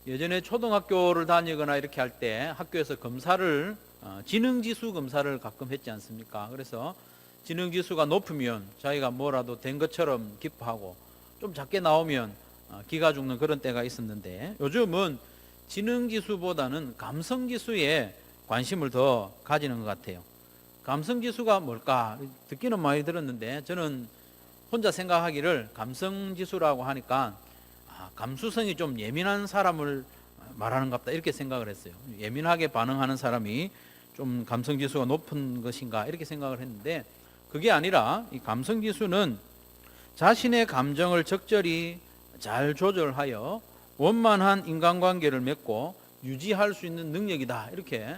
예전에 초등학교를 다니거나 이렇게 할 때 학교에서 검사를 지능지수 검사를 가끔 했지 않습니까? 그래서 지능지수가 높으면 자기가 뭐라도 된 것처럼 기뻐하고 좀 작게 나오면 기가 죽는 그런 때가 있었는데, 요즘은 지능지수보다는 감성지수에 관심을 더 가지는 것 같아요. 감성지수가 뭘까? 듣기는 많이 들었는데 저는 혼자 생각하기를 감성지수라고 하니까 감수성이 좀 예민한 사람을 말하는 것 같다 이렇게 생각을 했어요. 예민하게 반응하는 사람이 좀 감성지수가 높은 것인가 이렇게 생각을 했는데, 그게 아니라 이 감성지수는 자신의 감정을 적절히 잘 조절하여 원만한 인간관계를 맺고 유지할 수 있는 능력이다 이렇게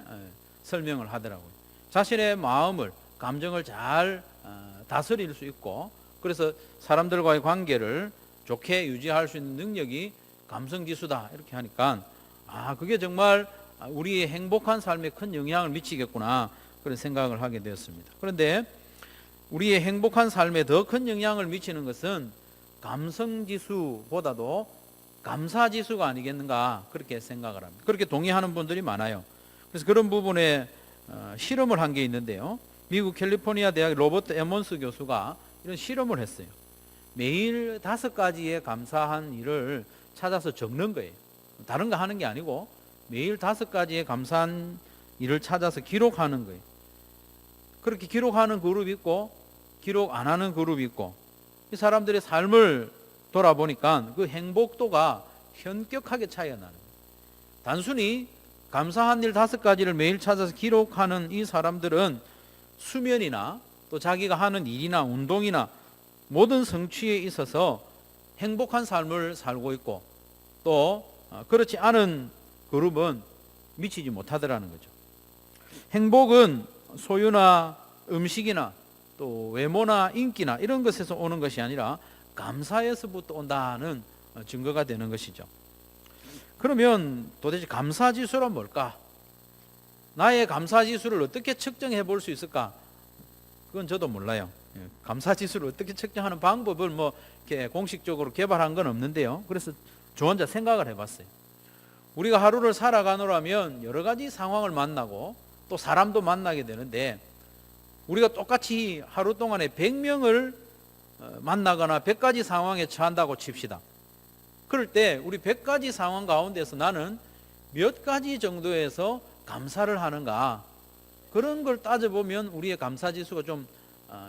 설명을 하더라고요. 자신의 마음을, 감정을 잘 다스릴 수 있고, 그래서 사람들과의 관계를 좋게 유지할 수 있는 능력이 감성지수다 이렇게 하니까 그게 정말 우리의 행복한 삶에 큰 영향을 미치겠구나 그런 생각을 하게 되었습니다. 그런데 우리의 행복한 삶에 더 큰 영향을 미치는 것은 감성지수보다도 감사지수가 아니겠는가 그렇게 생각을 합니다. 그렇게 동의하는 분들이 많아요. 그래서 그런 부분에 실험을 한 게 있는데요, 미국 캘리포니아 대학 로버트 에몬스 교수가 이런 실험을 했어요. 매일 5가지의 감사한 일을 찾아서 적는 거예요. 다른 거 하는 게 아니고 매일 5가지의 감사한 일을 찾아서 기록하는 거예요. 그렇게 기록하는 그룹이 있고 기록 안 하는 그룹이 있고, 이 사람들의 삶을 돌아보니까 그 행복도가 현격하게 차이가 나는 거예요. 단순히 감사한 일 5가지를 매일 찾아서 기록하는 이 사람들은 수면이나 또 자기가 하는 일이나 운동이나 모든 성취에 있어서 행복한 삶을 살고 있고, 또 그렇지 않은 그룹은 미치지 못하더라는 거죠. 행복은 소유나 음식이나 또 외모나 인기나 이런 것에서 오는 것이 아니라 감사에서부터 온다는 증거가 되는 것이죠. 그러면 도대체 감사지수란 뭘까? 나의 감사지수를 어떻게 측정해 볼 수 있을까? 그건 저도 몰라요. 감사지수를 어떻게 측정하는 방법을 이렇게 공식적으로 개발한 건 없는데요, 그래서 저 혼자 생각을 해봤어요. 우리가 하루를 살아가노라면 여러 가지 상황을 만나고 또 사람도 만나게 되는데, 우리가 똑같이 하루 동안에 100명을 만나거나 100가지 상황에 처한다고 칩시다. 그럴 때 우리 100가지 상황 가운데서 나는 몇 가지 정도에서 감사를 하는가, 그런 걸 따져보면 우리의 감사지수가 좀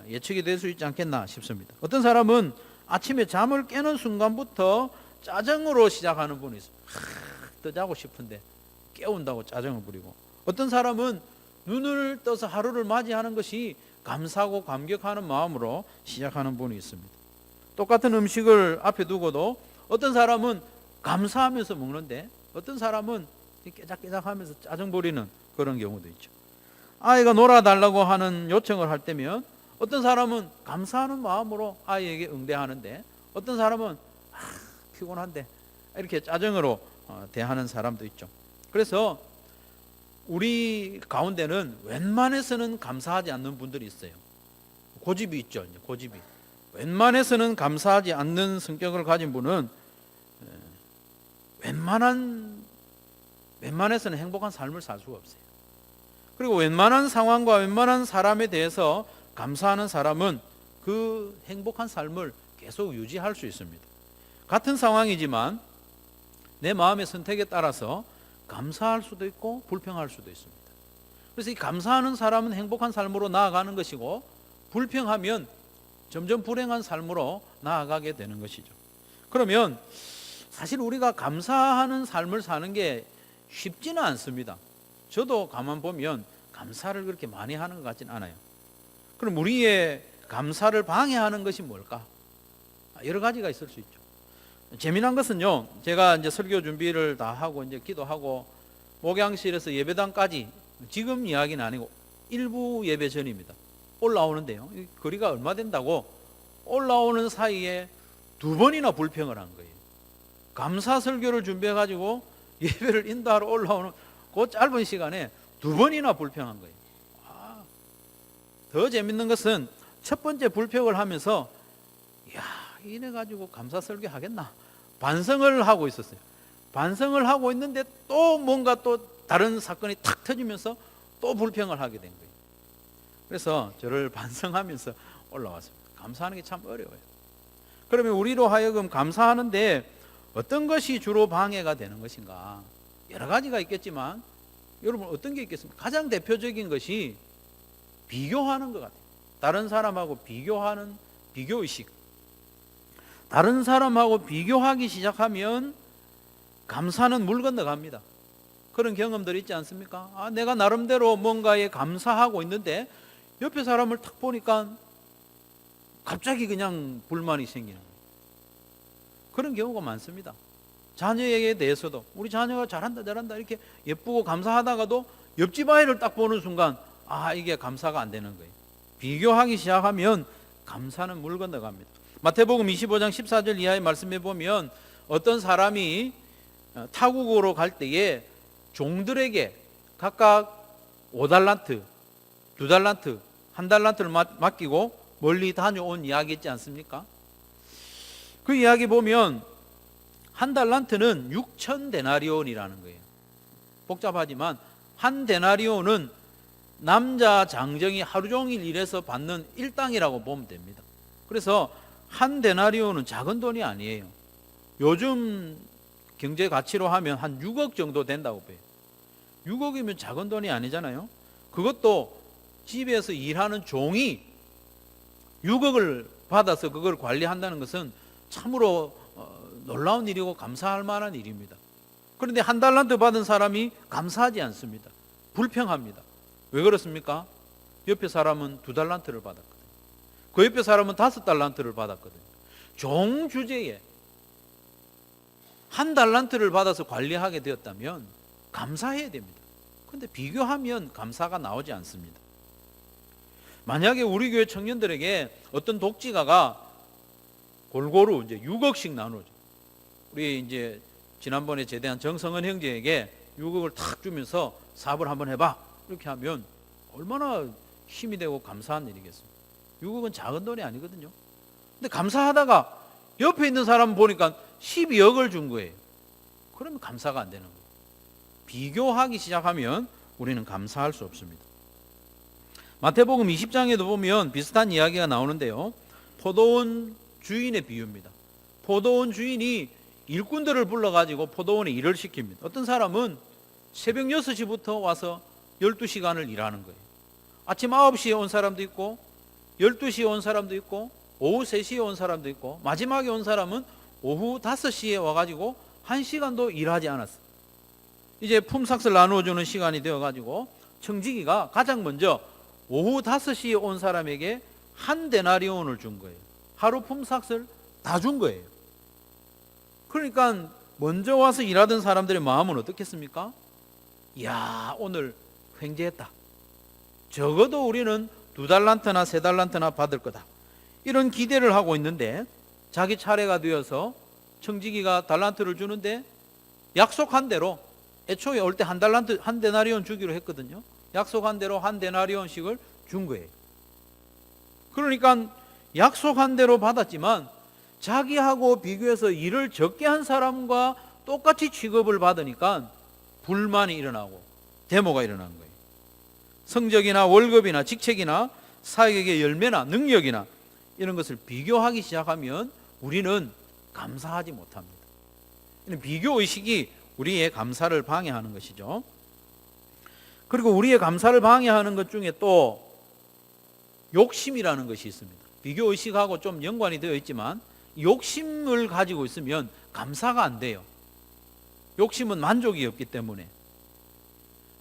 예측이 될 수 있지 않겠나 싶습니다. 어떤 사람은 아침에 잠을 깨는 순간부터 짜증으로 시작하는 분이 있어요. 더 자고 싶은데 깨운다고 짜증을 부리고, 어떤 사람은 눈을 떠서 하루를 맞이하는 것이 감사하고 감격하는 마음으로 시작하는 분이 있습니다. 똑같은 음식을 앞에 두고도 어떤 사람은 감사하면서 먹는데 어떤 사람은 깨작깨작하면서 짜증 부리는 그런 경우도 있죠. 아이가 놀아달라고 하는 요청을 할 때면 어떤 사람은 감사하는 마음으로 아이에게 응대하는데, 어떤 사람은 피곤한데 이렇게 짜증으로 대하는 사람도 있죠. 그래서 우리 가운데는 웬만해서는 감사하지 않는 분들이 있어요. 고집이 있죠. 고집이. 웬만해서는 감사하지 않는 성격을 가진 분은 웬만해서는 행복한 삶을 살 수가 없어요. 그리고 웬만한 상황과 웬만한 사람에 대해서 감사하는 사람은 그 행복한 삶을 계속 유지할 수 있습니다. 같은 상황이지만 내 마음의 선택에 따라서 감사할 수도 있고 불평할 수도 있습니다. 그래서 이 감사하는 사람은 행복한 삶으로 나아가는 것이고, 불평하면 점점 불행한 삶으로 나아가게 되는 것이죠. 그러면 사실 우리가 감사하는 삶을 사는 게 쉽지는 않습니다. 저도 가만 보면 감사를 그렇게 많이 하는 것 같지는 않아요. 그럼 우리의 감사를 방해하는 것이 뭘까? 여러 가지가 있을 수 있죠. 재미난 것은요, 제가 이제 설교 준비를 다 하고 이제 기도하고 목양실에서 예배당까지, 지금 이야기는 아니고 일부 예배 전입니다, 올라오는데요, 이 거리가 얼마 된다고 올라오는 사이에 2번이나 불평을 한 거예요. 감사 설교를 준비해 가지고 예배를 인도하러 올라오는 그 짧은 시간에 2번이나 불평한 거예요. 더 재밌는 것은 첫 번째 불평을 하면서 이래 가지고 감사 설교 하겠나 반성을 하고 있었어요. 반성을 하고 있는데 또 뭔가 또 다른 사건이 탁 터지면서 또 불평을 하게 된 거예요. 그래서 저를 반성하면서 올라왔습니다. 감사하는 게 참 어려워요. 그러면 우리로 하여금 감사하는데 어떤 것이 주로 방해가 되는 것인가? 여러 가지가 있겠지만 여러분 어떤 게 있겠습니까? 가장 대표적인 것이 비교하는 것 같아요. 다른 사람하고 비교하는 비교의식. 다른 사람하고 비교하기 시작하면 감사는 물 건너갑니다. 그런 경험들 있지 않습니까? 내가 나름대로 뭔가에 감사하고 있는데 옆에 사람을 탁 보니까 갑자기 그냥 불만이 생기는 거예요. 그런 경우가 많습니다. 자녀에 대해서도 우리 자녀가 잘한다 이렇게 예쁘고 감사하다가도 옆집 아이를 딱 보는 순간 이게 감사가 안 되는 거예요. 비교하기 시작하면 감사는 물 건너갑니다. 마태복음 25장 14절 이하의 말씀에 보면 어떤 사람이 타국으로 갈 때에 종들에게 각각 5달란트, 2달란트, 1달란트를 맡기고 멀리 다녀온 이야기 있지 않습니까? 그 이야기 보면 1달란트는 6,000데나리온이라는 거예요. 복잡하지만 1데나리온은 남자 장정이 하루 종일 일해서 받는 일당이라고 보면 됩니다. 그래서 1데나리온은 작은 돈이 아니에요. 요즘 경제 가치로 하면 한 6억 정도 된다고 봐요. 6억이면 작은 돈이 아니잖아요. 그것도 집에서 일하는 종이 6억을 받아서 그걸 관리한다는 것은 참으로 놀라운 일이고 감사할 만한 일입니다. 그런데 1달란트 받은 사람이 감사하지 않습니다. 불평합니다. 왜 그렇습니까? 옆에 사람은 2달란트를 받았거든요. 그 옆에 사람은 5달란트를 받았거든요. 종 주제에 1달란트를 받아서 관리하게 되었다면 감사해야 됩니다. 그런데 비교하면 감사가 나오지 않습니다. 만약에 우리 교회 청년들에게 어떤 독지가가 골고루 이제 6억씩 나누죠. 우리 이제 지난번에 제대한 정성은 형제에게 6억을 탁 주면서 사업을 한번 해봐. 이렇게 하면 얼마나 힘이 되고 감사한 일이겠습니까? 6억은 작은 돈이 아니거든요. 근데 감사하다가 옆에 있는 사람 보니까 12억을 준 거예요. 그러면 감사가 안 되는 거예요. 비교하기 시작하면 우리는 감사할 수 없습니다. 마태복음 20장에도 보면 비슷한 이야기가 나오는데요. 포도원 주인의 비유입니다. 포도원 주인이 일꾼들을 불러가지고 포도원에 일을 시킵니다. 어떤 사람은 새벽 6시부터 와서 12시간을 일하는 거예요. 아침 9시에 온 사람도 있고 12시에 온 사람도 있고 오후 3시에 온 사람도 있고 마지막에 온 사람은 오후 5시에 와가지고 1시간도 일하지 않았어요. 이제 품삯을 나누어주는 시간이 되어가지고 청지기가 가장 먼저 오후 5시에 온 사람에게 1데나리온을 준 거예요. 하루 품삯을 다 준 거예요. 그러니까 먼저 와서 일하던 사람들의 마음은 어떻겠습니까? 이야, 오늘 횡재했다. 적어도 우리는 2달란트나 3달란트나 받을 거다. 이런 기대를 하고 있는데 자기 차례가 되어서 청지기가 달란트를 주는데 약속한 대로 애초에 올 때 1달란트, 1데나리온 주기로 했거든요. 약속한 대로 1데나리온씩을 준 거예요. 그러니까 약속한 대로 받았지만 자기하고 비교해서 일을 적게 한 사람과 똑같이 취급을 받으니까 불만이 일어나고 데모가 일어난 거예요. 성적이나 월급이나 직책이나 사역의 열매나 능력이나 이런 것을 비교하기 시작하면 우리는 감사하지 못합니다. 비교의식이 우리의 감사를 방해하는 것이죠. 그리고 우리의 감사를 방해하는 것 중에 또 욕심이라는 것이 있습니다. 비교의식하고 좀 연관이 되어 있지만 욕심을 가지고 있으면 감사가 안 돼요. 욕심은 만족이 없기 때문에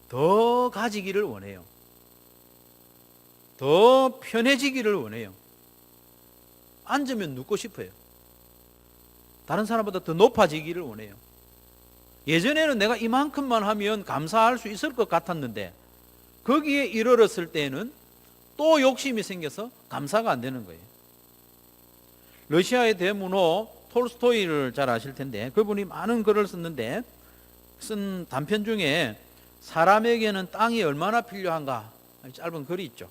더 가지기를 원해요. 더 편해지기를 원해요. 앉으면 눕고 싶어요. 다른 사람보다 더 높아지기를 원해요. 예전에는 내가 이만큼만 하면 감사할 수 있을 것 같았는데 거기에 이르렀을 때는 또 욕심이 생겨서 감사가 안 되는 거예요. 러시아의 대문호 톨스토이를 잘 아실 텐데 그분이 많은 글을 썼는데 쓴 단편 중에 사람에게는 땅이 얼마나 필요한가 짧은 글이 있죠.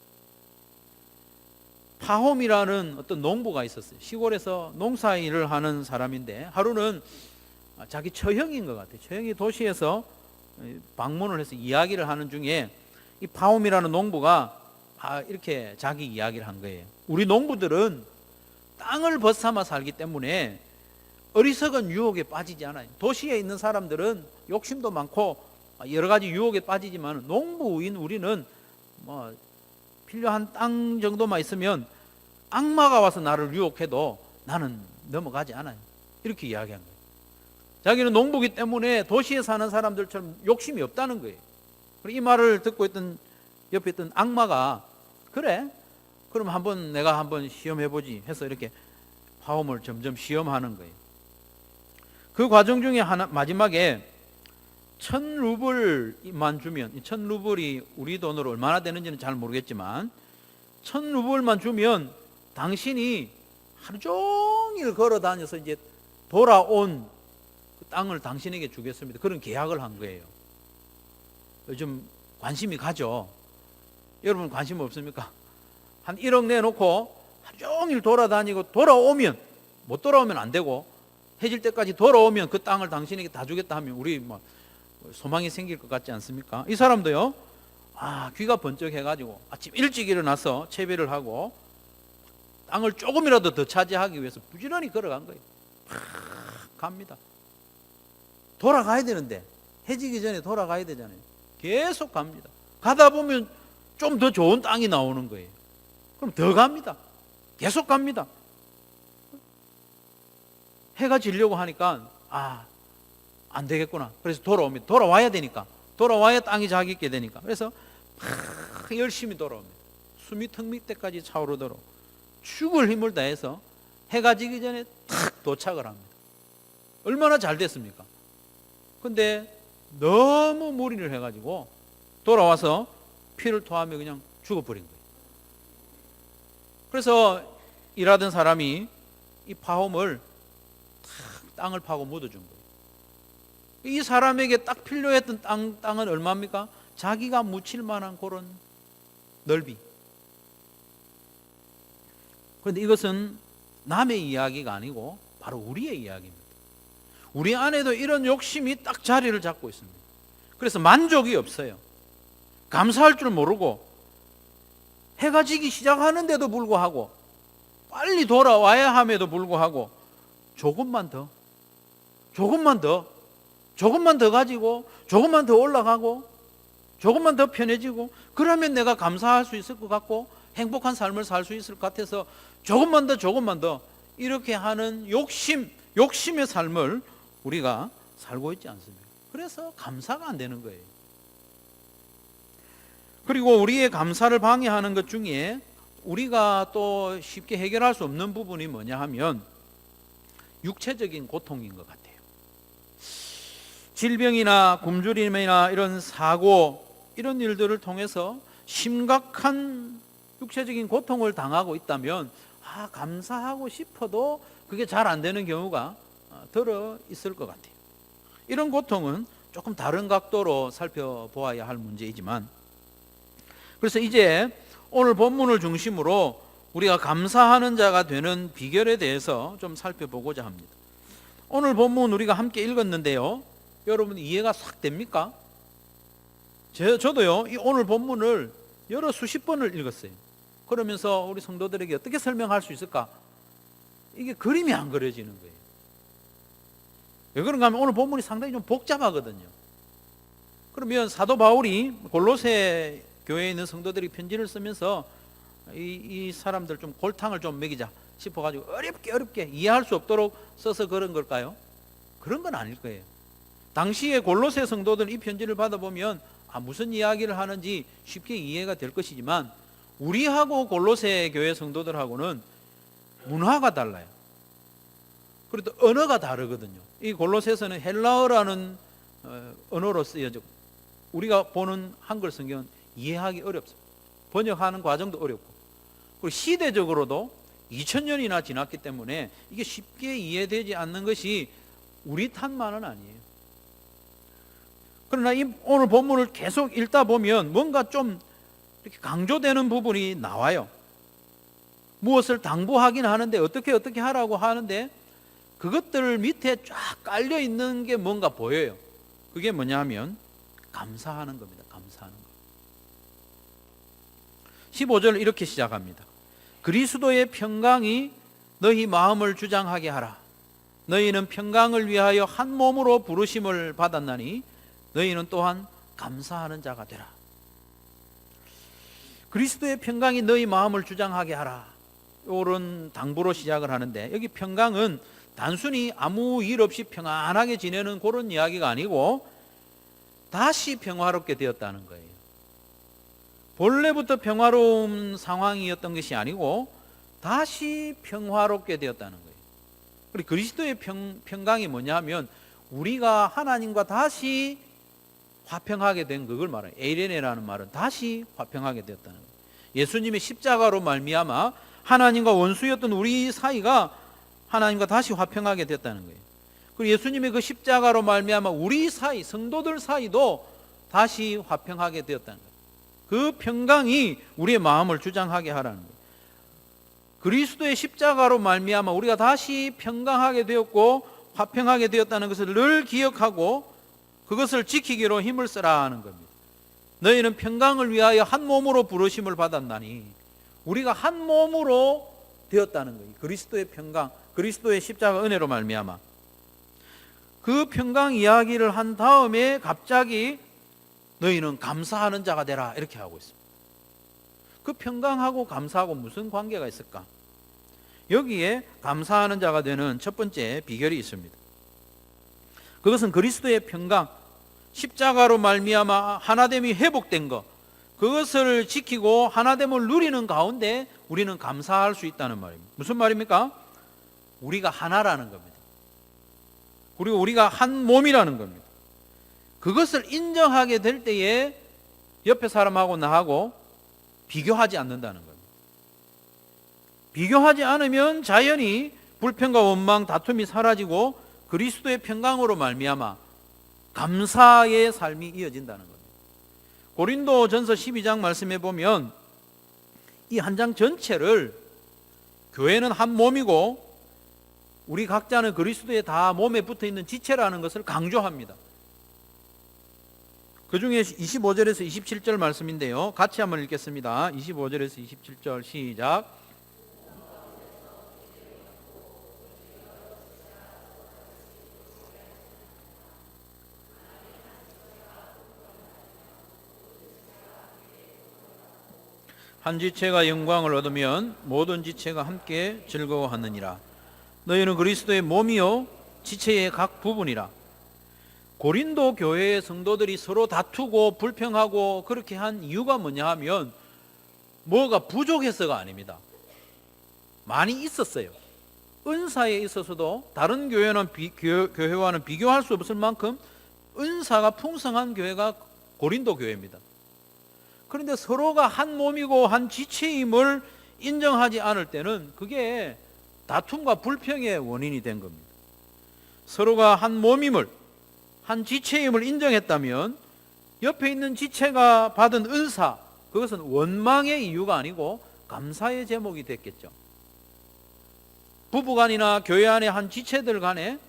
파홈이라는 어떤 농부가 있었어요. 시골에서 농사 일을 하는 사람인데 하루는 자기 처형인 것 같아요. 처형이 도시에서 방문을 해서 이야기를 하는 중에 이 파홈이라는 농부가 이렇게 자기 이야기를 한 거예요. 우리 농부들은 땅을 벗삼아 살기 때문에 어리석은 유혹에 빠지지 않아요. 도시에 있는 사람들은 욕심도 많고 여러 가지 유혹에 빠지지만 농부인 우리는 뭐 필요한 땅 정도만 있으면 악마가 와서 나를 유혹해도 나는 넘어가지 않아요. 이렇게 이야기한 거예요. 자기는 농부기 때문에 도시에 사는 사람들처럼 욕심이 없다는 거예요. 이 말을 듣고 있던 옆에 있던 악마가 그래? 그럼 내가 한번 시험해보지 해서 이렇게 파홈을 점점 시험하는 거예요. 그 과정 중에 마지막에 1,000루블만 주면, 1,000루블이 우리 돈으로 얼마나 되는지는 잘 모르겠지만 1,000루블만 주면 당신이 하루 종일 걸어 다녀서 이제 돌아온 그 땅을 당신에게 주겠습니다. 그런 계약을 한 거예요. 요즘 관심이 가죠. 여러분 관심 없습니까? 한 1억 내놓고 하루 종일 돌아다니고 돌아오면, 못 돌아오면 안 되고 해질 때까지 돌아오면 그 땅을 당신에게 다 주겠다 하면 우리 뭐 소망이 생길 것 같지 않습니까? 이 사람도요, 귀가 번쩍 해가지고 아침 일찍 일어나서 채비를 하고 땅을 조금이라도 더 차지하기 위해서 부지런히 걸어간 거예요. 갑니다. 돌아가야 되는데, 해지기 전에 돌아가야 되잖아요. 계속 갑니다. 가다 보면 좀 더 좋은 땅이 나오는 거예요. 그럼 더 갑니다. 계속 갑니다. 해가 지려고 하니까 안 되겠구나. 그래서 돌아와야 되니까, 돌아와야 땅이 자기 있게 되니까, 그래서 열심히 돌아옵니다. 숨이 턱 밑에까지 차오르도록 죽을 힘을 다해서 해가 지기 전에 탁 도착을 합니다. 얼마나 잘 됐습니까? 근데 너무 무리를 해가지고 돌아와서 피를 토하며 그냥 죽어버린 거예요. 그래서 일하던 사람이 이 파홈을 땅을 파고 묻어준 거예요. 이 사람에게 딱 필요했던 땅은 얼마입니까? 자기가 묻힐 만한 그런 넓이. 그런데 이것은 남의 이야기가 아니고 바로 우리의 이야기입니다. 우리 안에도 이런 욕심이 딱 자리를 잡고 있습니다. 그래서 만족이 없어요. 감사할 줄 모르고 해가 지기 시작하는데도 불구하고 빨리 돌아와야 함에도 불구하고 조금만 더 가지고 조금만 더 올라가고 조금만 더 편해지고 그러면 내가 감사할 수 있을 것 같고 행복한 삶을 살 수 있을 것 같아서 조금만 더 이렇게 하는 욕심의 삶을 우리가 살고 있지 않습니까? 그래서 감사가 안 되는 거예요. 그리고 우리의 감사를 방해하는 것 중에 우리가 또 쉽게 해결할 수 없는 부분이 뭐냐 하면 육체적인 고통인 것 같아요. 질병이나 굶주림이나 이런 사고, 이런 일들을 통해서 심각한 육체적인 고통을 당하고 있다면 감사하고 싶어도 그게 잘 안 되는 경우가 들어 있을 것 같아요. 이런 고통은 조금 다른 각도로 살펴보아야 할 문제이지만, 그래서 이제 오늘 본문을 중심으로 우리가 감사하는 자가 되는 비결에 대해서 좀 살펴보고자 합니다. 오늘 본문 우리가 함께 읽었는데요, 여러분 이해가 싹 됩니까? 저도요, 이 오늘 본문을 여러 수십 번을 읽었어요. 그러면서 우리 성도들에게 어떻게 설명할 수 있을까? 이게 그림이 안 그려지는 거예요. 왜 그런가 하면 오늘 본문이 상당히 좀 복잡하거든요. 그러면 사도 바울이 골로새 교회에 있는 성도들이 편지를 쓰면서 이 사람들 좀 골탕을 좀 먹이자 싶어가지고 어렵게 이해할 수 없도록 써서 그런 걸까요? 그런 건 아닐 거예요. 당시에 골로새 성도들 이 편지를 받아보면 무슨 이야기를 하는지 쉽게 이해가 될 것이지만 우리하고 골로새 교회 성도들하고는 문화가 달라요. 그리고 또 언어가 다르거든요. 이 골로새서는 헬라어라는 언어로 쓰여져 우리가 보는 한글 성경은 이해하기 어렵습니다. 번역하는 과정도 어렵고, 그리고 시대적으로도 2000년이나 지났기 때문에 이게 쉽게 이해되지 않는 것이 우리 탓만은 아니에요. 그러나 오늘 본문을 계속 읽다 보면 뭔가 좀 이렇게 강조되는 부분이 나와요. 무엇을 당부하긴 하는데 어떻게 하라고 하는데 그것들 밑에 쫙 깔려 있는 게 뭔가 보여요. 그게 뭐냐 하면 감사하는 겁니다. 감사하는 거. 15절 이렇게 시작합니다. 그리스도의 평강이 너희 마음을 주장하게 하라. 너희는 평강을 위하여 한 몸으로 부르심을 받았나니 너희는 또한 감사하는 자가 되라. 그리스도의 평강이 너희 마음을 주장하게 하라. 이런 당부로 시작을 하는데, 여기 평강은 단순히 아무 일 없이 평안하게 지내는 그런 이야기가 아니고 다시 평화롭게 되었다는 거예요. 본래부터 평화로운 상황이었던 것이 아니고 다시 평화롭게 되었다는 거예요. 그리고 그리스도의 평강이 뭐냐면 우리가 하나님과 다시 화평하게 된 그걸 말해요. 에이레네라는 말은 다시 화평하게 되었다는 거예요. 예수님의 십자가로 말미암아 하나님과 원수였던 우리 사이가 하나님과 다시 화평하게 되었다는 거예요. 그리고 예수님의 그 십자가로 말미암아 우리 사이, 성도들 사이도 다시 화평하게 되었다는 거예요. 그 평강이 우리의 마음을 주장하게 하라는 거예요. 그리스도의 십자가로 말미암아 우리가 다시 평강하게 되었고 화평하게 되었다는 것을 늘 기억하고 그것을 지키기로 힘을 쓰라 하는 겁니다. 너희는 평강을 위하여 한 몸으로 부르심을 받았나니, 우리가 한 몸으로 되었다는 거예요. 그리스도의 평강, 그리스도의 십자가 은혜로 말미암아. 그 평강 이야기를 한 다음에 갑자기 너희는 감사하는 자가 되라 이렇게 하고 있습니다. 그 평강하고 감사하고 무슨 관계가 있을까? 여기에 감사하는 자가 되는 첫 번째 비결이 있습니다. 그것은 그리스도의 평강, 십자가로 말미암아 하나됨이 회복된 것, 그것을 지키고 하나됨을 누리는 가운데 우리는 감사할 수 있다는 말입니다. 무슨 말입니까? 우리가 하나라는 겁니다. 그리고 우리가 한 몸이라는 겁니다. 그것을 인정하게 될 때에 옆에 사람하고 나하고 비교하지 않는다는 겁니다. 비교하지 않으면 자연히 불평과 원망, 다툼이 사라지고 그리스도의 평강으로 말미암아 감사의 삶이 이어진다는 겁니다. 고린도전서 12장 말씀해 보면 이 한 장 전체를 교회는 한 몸이고 우리 각자는 그리스도의 다 몸에 붙어 있는 지체라는 것을 강조합니다. 그 중에 25절에서 27절 말씀인데요, 같이 한번 읽겠습니다. 25절에서 27절 시작. 한 지체가 영광을 얻으면 모든 지체가 함께 즐거워하느니라. 너희는 그리스도의 몸이요 지체의 각 부분이라. 고린도 교회의 성도들이 서로 다투고 불평하고 그렇게 한 이유가 뭐냐 하면 뭐가 부족해서가 아닙니다. 많이 있었어요. 은사에 있어서도 다른 교회와는 비교할 수 없을 만큼 은사가 풍성한 교회가 고린도 교회입니다. 그런데 서로가 한 몸이고 한 지체임을 인정하지 않을 때는 그게 다툼과 불평의 원인이 된 겁니다. 서로가 한 몸임을, 한 지체임을 인정했다면 옆에 있는 지체가 받은 은사, 그것은 원망의 이유가 아니고 감사의 제목이 됐겠죠. 부부간이나 교회 안에 한 지체들 간에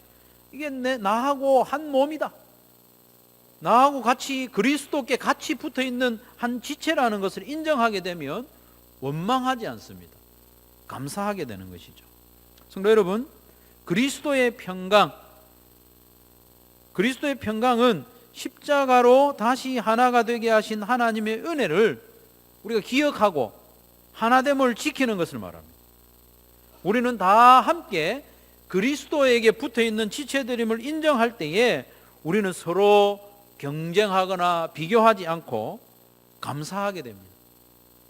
이게 나하고 한 몸이다, 나하고 같이 그리스도께 같이 붙어있는 한 지체라는 것을 인정하게 되면 원망하지 않습니다. 감사하게 되는 것이죠. 성도 여러분, 그리스도의 평강은 십자가로 다시 하나가 되게 하신 하나님의 은혜를 우리가 기억하고 하나됨을 지키는 것을 말합니다. 우리는 다 함께 그리스도에게 붙어있는 지체들임을 인정할 때에 우리는 서로 경쟁하거나 비교하지 않고 감사하게 됩니다.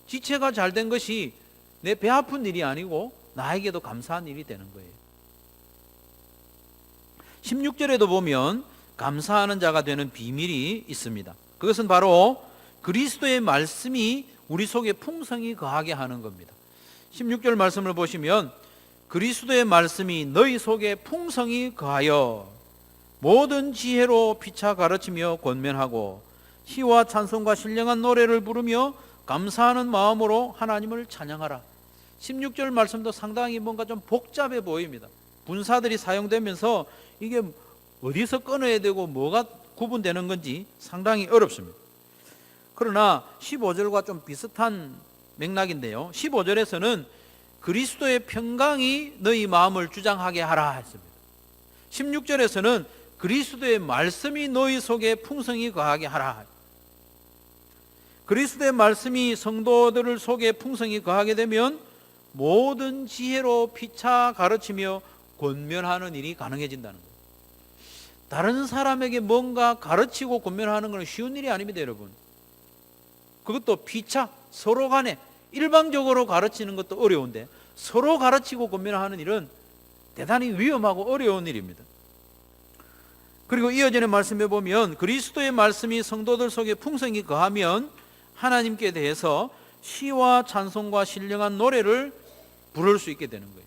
지체가 잘 된 것이 내 배 아픈 일이 아니고 나에게도 감사한 일이 되는 거예요. 16절에도 보면 감사하는 자가 되는 비밀이 있습니다. 그것은 바로 그리스도의 말씀이 우리 속에 풍성히 거하게 하는 겁니다. 16절 말씀을 보시면 그리스도의 말씀이 너희 속에 풍성히 거하여 모든 지혜로 피차 가르치며 권면하고 시와 찬송과 신령한 노래를 부르며 감사하는 마음으로 하나님을 찬양하라. 16절 말씀도 상당히 뭔가 좀 복잡해 보입니다. 분사들이 사용되면서 이게 어디서 끊어야 되고 뭐가 구분되는 건지 상당히 어렵습니다. 그러나 15절과 좀 비슷한 맥락인데요, 15절에서는 그리스도의 평강이 너희 마음을 주장하게 하라 했습니다. 16절에서는 그리스도의 말씀이 너희 속에 풍성히 거하게 하라. 그리스도의 말씀이 성도들 속에 풍성히 거하게 되면 모든 지혜로 피차 가르치며 권면하는 일이 가능해진다는 거예요. 다른 사람에게 뭔가 가르치고 권면하는 것은 쉬운 일이 아닙니다, 여러분. 그것도 피차, 서로 간에 일방적으로 가르치는 것도 어려운데 서로 가르치고 권면하는 일은 대단히 위험하고 어려운 일입니다. 그리고 이어지는 말씀에 보면 그리스도의 말씀이 성도들 속에 풍성히 거하면 하나님께 대해서 시와 찬송과 신령한 노래를 부를 수 있게 되는 거예요.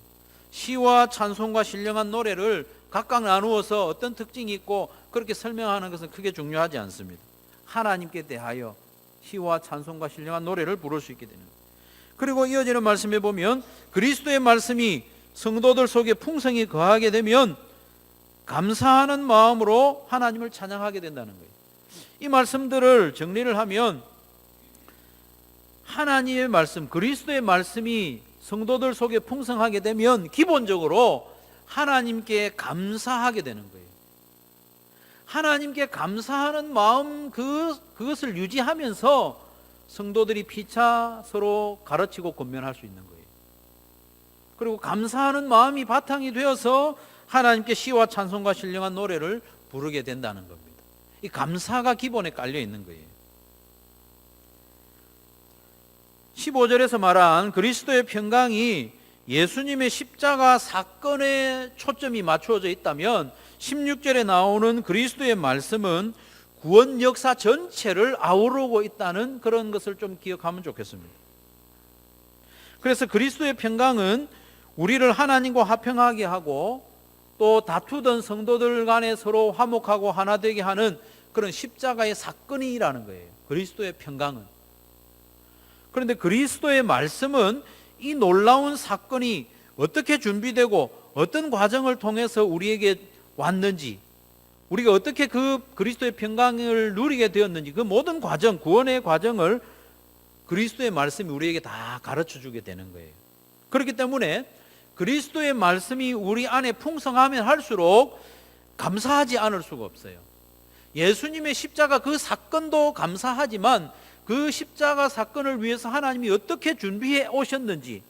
시와 찬송과 신령한 노래를 각각 나누어서 어떤 특징이 있고 그렇게 설명하는 것은 크게 중요하지 않습니다. 하나님께 대하여 시와 찬송과 신령한 노래를 부를 수 있게 되는 거예요. 그리고 이어지는 말씀에 보면 그리스도의 말씀이 성도들 속에 풍성히 거하게 되면 감사하는 마음으로 하나님을 찬양하게 된다는 거예요. 이 말씀들을 정리를 하면 하나님의 말씀, 그리스도의 말씀이 성도들 속에 풍성하게 되면 기본적으로 하나님께 감사하게 되는 거예요. 하나님께 감사하는 마음 그것을 유지하면서 성도들이 피차 서로 가르치고 권면할 수 있는 거예요. 그리고 감사하는 마음이 바탕이 되어서 하나님께 시와 찬송과 신령한 노래를 부르게 된다는 겁니다. 이 감사가 기본에 깔려 있는 거예요. 15절에서 말한 그리스도의 평강이 예수님의 십자가 사건에 초점이 맞추어져 있다면 16절에 나오는 그리스도의 말씀은 구원 역사 전체를 아우르고 있다는 그런 것을 좀 기억하면 좋겠습니다. 그래서 그리스도의 평강은 우리를 하나님과 화평하게 하고 또 다투던 성도들 간에 서로 화목하고 하나 되게 하는 그런 십자가의 사건이라는 거예요. 그리스도의 평강은. 그런데 그리스도의 말씀은 이 놀라운 사건이 어떻게 준비되고 어떤 과정을 통해서 우리에게 왔는지, 우리가 어떻게 그 그리스도의 평강을 누리게 되었는지, 그 모든 과정, 구원의 과정을 그리스도의 말씀이 우리에게 다 가르쳐 주게 되는 거예요. 그렇기 때문에 그리스도의 말씀이 우리 안에 풍성하면 할수록 감사하지 않을 수가 없어요. 예수님의 십자가 그 사건도 감사하지만 그 십자가 사건을 위해서 하나님이 어떻게 준비해 오셨는지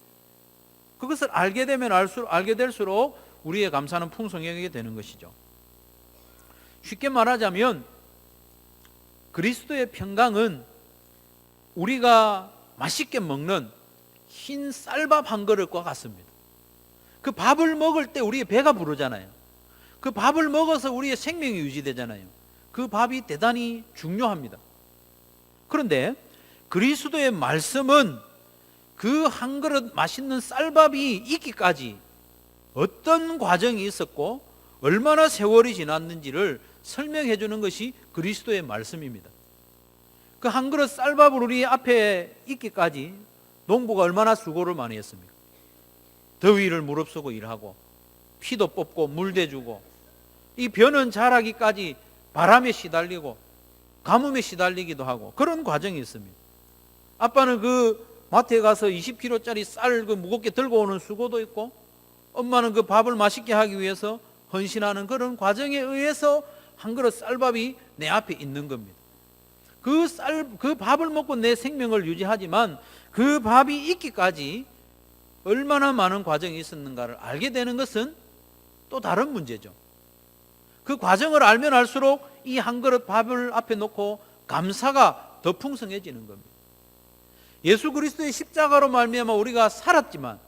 그것을 알게 되면 알게 될수록 우리의 감사는 풍성하게 되는 것이죠. 쉽게 말하자면 그리스도의 평강은 우리가 맛있게 먹는 흰 쌀밥 한 그릇과 같습니다. 그 밥을 먹을 때 우리의 배가 부르잖아요. 그 밥을 먹어서 우리의 생명이 유지되잖아요. 그 밥이 대단히 중요합니다. 그런데 그리스도의 말씀은 그 한 그릇 맛있는 쌀밥이 있기까지 어떤 과정이 있었고 얼마나 세월이 지났는지를 설명해 주는 것이 그리스도의 말씀입니다. 그 한 그릇 쌀밥을 우리 앞에 있기까지 농부가 얼마나 수고를 많이 했습니까? 더위를 무릅쓰고 일하고 피도 뽑고 물 대주고 이 벼는 자라기까지 바람에 시달리고 가뭄에 시달리기도 하고 그런 과정이 있습니다. 아빠는 그 마트에 가서 20kg짜리 쌀 그 무겁게 들고 오는 수고도 있고 엄마는 그 밥을 맛있게 하기 위해서 헌신하는 그런 과정에 의해서 한 그릇 쌀밥이 내 앞에 있는 겁니다. 그 밥을 먹고 내 생명을 유지하지만 그 밥이 있기까지 얼마나 많은 과정이 있었는가를 알게 되는 것은 또 다른 문제죠. 그 과정을 알면 알수록 이 한 그릇 밥을 앞에 놓고 감사가 더 풍성해지는 겁니다. 예수 그리스도의 십자가로 말미암아 우리가 살았지만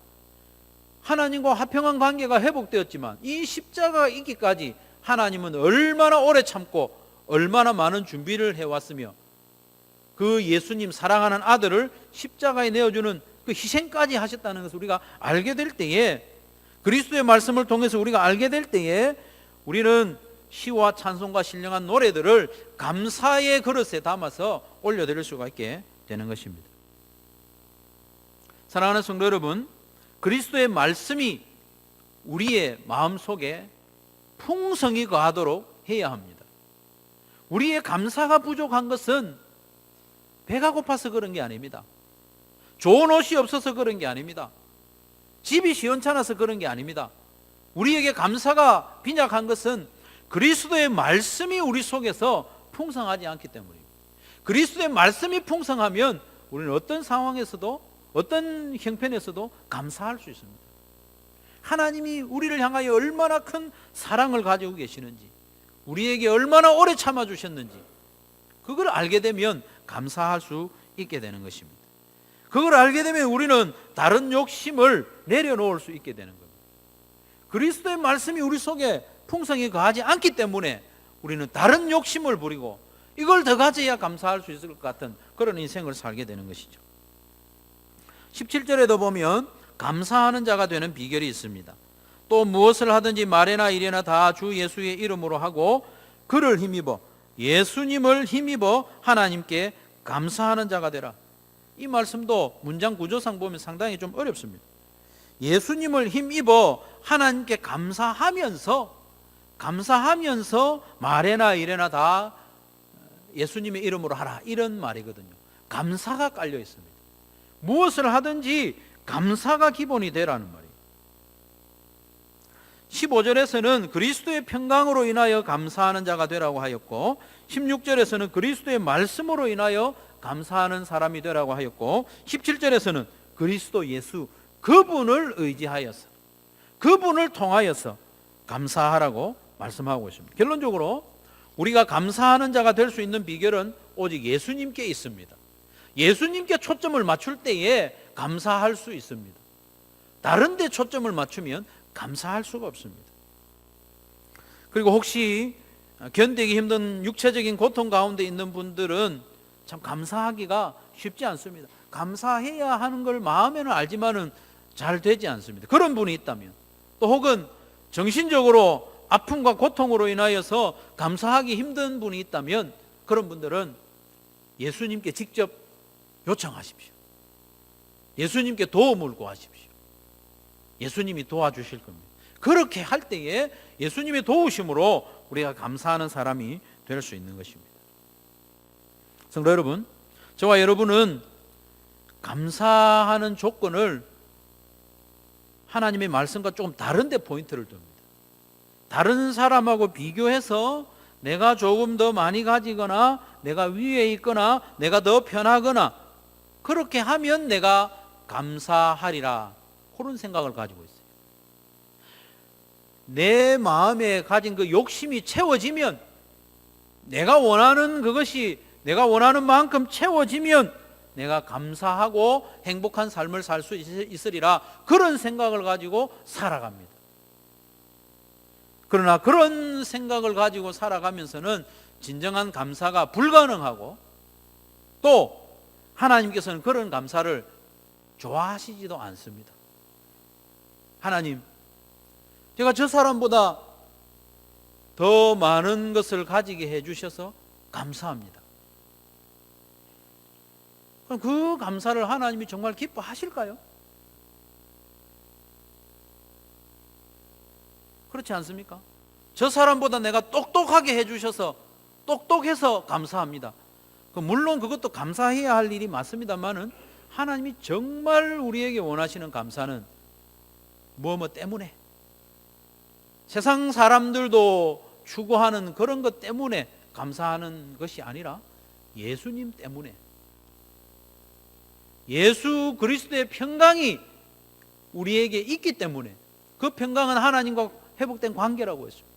하나님과 화평한 관계가 회복되었지만 이 십자가가 있기까지 하나님은 얼마나 오래 참고 얼마나 많은 준비를 해왔으며 그 예수님 사랑하는 아들을 십자가에 내어주는 그 희생까지 하셨다는 것을 우리가 알게 될 때에 그리스도의 말씀을 통해서 우리가 알게 될 때에 우리는 시와 찬송과 신령한 노래들을 감사의 그릇에 담아서 올려드릴 수가 있게 되는 것입니다. 사랑하는 성도 여러분, 그리스도의 말씀이 우리의 마음속에 풍성이 거하도록 해야 합니다. 우리의 감사가 부족한 것은 배가 고파서 그런 게 아닙니다. 좋은 옷이 없어서 그런 게 아닙니다. 집이 시원찮아서 그런 게 아닙니다. 우리에게 감사가 빈약한 것은 그리스도의 말씀이 우리 속에서 풍성하지 않기 때문입니다. 그리스도의 말씀이 풍성하면 우리는 어떤 상황에서도 어떤 형편에서도 감사할 수 있습니다. 하나님이 우리를 향하여 얼마나 큰 사랑을 가지고 계시는지, 우리에게 얼마나 오래 참아주셨는지 그걸 알게 되면 감사할 수 있게 되는 것입니다. 그걸 알게 되면 우리는 다른 욕심을 내려놓을 수 있게 되는 겁니다. 그리스도의 말씀이 우리 속에 풍성히 거하지 않기 때문에 우리는 다른 욕심을 부리고 이걸 더 가져야 감사할 수 있을 것 같은 그런 인생을 살게 되는 것이죠. 17절에도 보면 감사하는 자가 되는 비결이 있습니다. 또 무엇을 하든지 말이나 일이나 다 주 예수의 이름으로 하고 그를 힘입어, 예수님을 힘입어 하나님께 감사하는 자가 되라. 이 말씀도 문장 구조상 보면 상당히 좀 어렵습니다. 예수님을 힘입어 하나님께 감사하면서 말이나 일이나 다 예수님의 이름으로 하라, 이런 말이거든요. 감사가 깔려 있습니다. 무엇을 하든지 감사가 기본이 되라는 말이에요. 15절에서는 그리스도의 평강으로 인하여 감사하는 자가 되라고 하였고, 16절에서는 그리스도의 말씀으로 인하여 감사하는 사람이 되라고 하였고, 17절에서는 그리스도 예수 그분을 의지하여서, 그분을 통하여서 감사하라고 말씀하고 있습니다. 결론적으로 우리가 감사하는 자가 될 수 있는 비결은 오직 예수님께 있습니다. 예수님께 초점을 맞출 때에 감사할 수 있습니다. 다른 데 초점을 맞추면 감사할 수가 없습니다. 그리고 혹시 견디기 힘든 육체적인 고통 가운데 있는 분들은 참 감사하기가 쉽지 않습니다. 감사해야 하는 걸 마음에는 알지만은 잘 되지 않습니다. 그런 분이 있다면, 또 혹은 정신적으로 아픔과 고통으로 인하여서 감사하기 힘든 분이 있다면 그런 분들은 예수님께 직접 요청하십시오. 예수님께 도움을 구하십시오. 예수님이 도와주실 겁니다. 그렇게 할 때에 예수님의 도우심으로 우리가 감사하는 사람이 될 수 있는 것입니다. 성도 여러분, 저와 여러분은 감사하는 조건을 하나님의 말씀과 조금 다른 데 포인트를 둡니다. 다른 사람하고 비교해서 내가 조금 더 많이 가지거나 내가 위에 있거나 내가 더 편하거나 그렇게 하면 내가 감사하리라, 그런 생각을 가지고 있어요. 내 마음에 가진 그 욕심이 채워지면, 내가 원하는 그것이 내가 원하는 만큼 채워지면 내가 감사하고 행복한 삶을 살 수 있으리라, 그런 생각을 가지고 살아갑니다. 그러나 그런 생각을 가지고 살아가면서는 진정한 감사가 불가능하고, 또 하나님께서는 그런 감사를 좋아하시지도 않습니다. 하나님, 제가 저 사람보다 더 많은 것을 가지게 해주셔서 감사합니다. 그럼 그 감사를 하나님이 정말 기뻐하실까요? 그렇지 않습니까? 저 사람보다 내가 똑똑하게 해주셔서 똑똑해서 감사합니다. 물론 그것도 감사해야 할 일이 맞습니다만은 하나님이 정말 우리에게 원하시는 감사는 뭐 때문에, 세상 사람들도 추구하는 그런 것 때문에 감사하는 것이 아니라 예수님 때문에, 예수 그리스도의 평강이 우리에게 있기 때문에, 그 평강은 하나님과 회복된 관계라고 했습니다.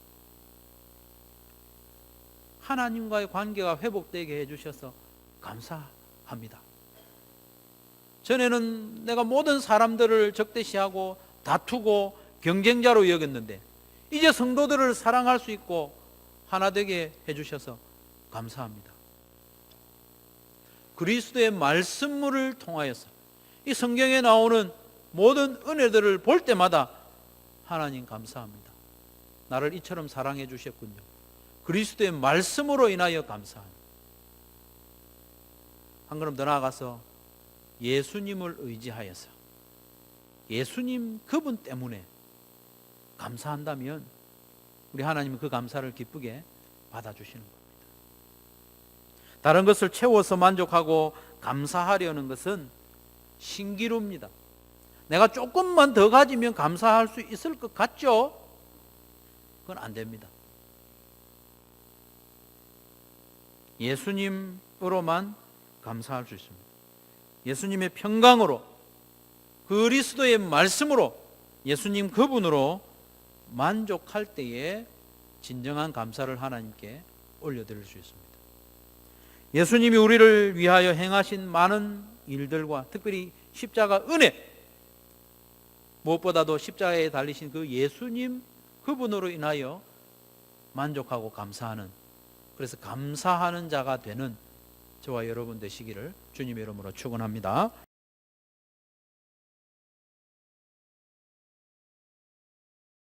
하나님과의 관계가 회복되게 해주셔서 감사합니다. 전에는 내가 모든 사람들을 적대시하고 다투고 경쟁자로 여겼는데 이제 성도들을 사랑할 수 있고 하나 되게 해주셔서 감사합니다. 그리스도의 말씀을 통하여서 이 성경에 나오는 모든 은혜들을 볼 때마다 하나님 감사합니다. 나를 이처럼 사랑해 주셨군요. 그리스도의 말씀으로 인하여 감사합니다. 한 걸음 더 나아가서 예수님을 의지하여서, 예수님 그분 때문에 감사한다면 우리 하나님은 그 감사를 기쁘게 받아주시는 겁니다. 다른 것을 채워서 만족하고 감사하려는 것은 신기루입니다. 내가 조금만 더 가지면 감사할 수 있을 것 같죠? 그건 안 됩니다. 예수님으로만 감사할 수 있습니다. 예수님의 평강으로, 그리스도의 말씀으로, 예수님 그분으로 만족할 때에 진정한 감사를 하나님께 올려드릴 수 있습니다. 예수님이 우리를 위하여 행하신 많은 일들과 특별히 십자가 은혜, 무엇보다도 십자가에 달리신 그 예수님 그분으로 인하여 만족하고 감사하는, 그래서 감사하는 자가 되는 저와 여러분 되시기를 주님의 이름으로 축원합니다.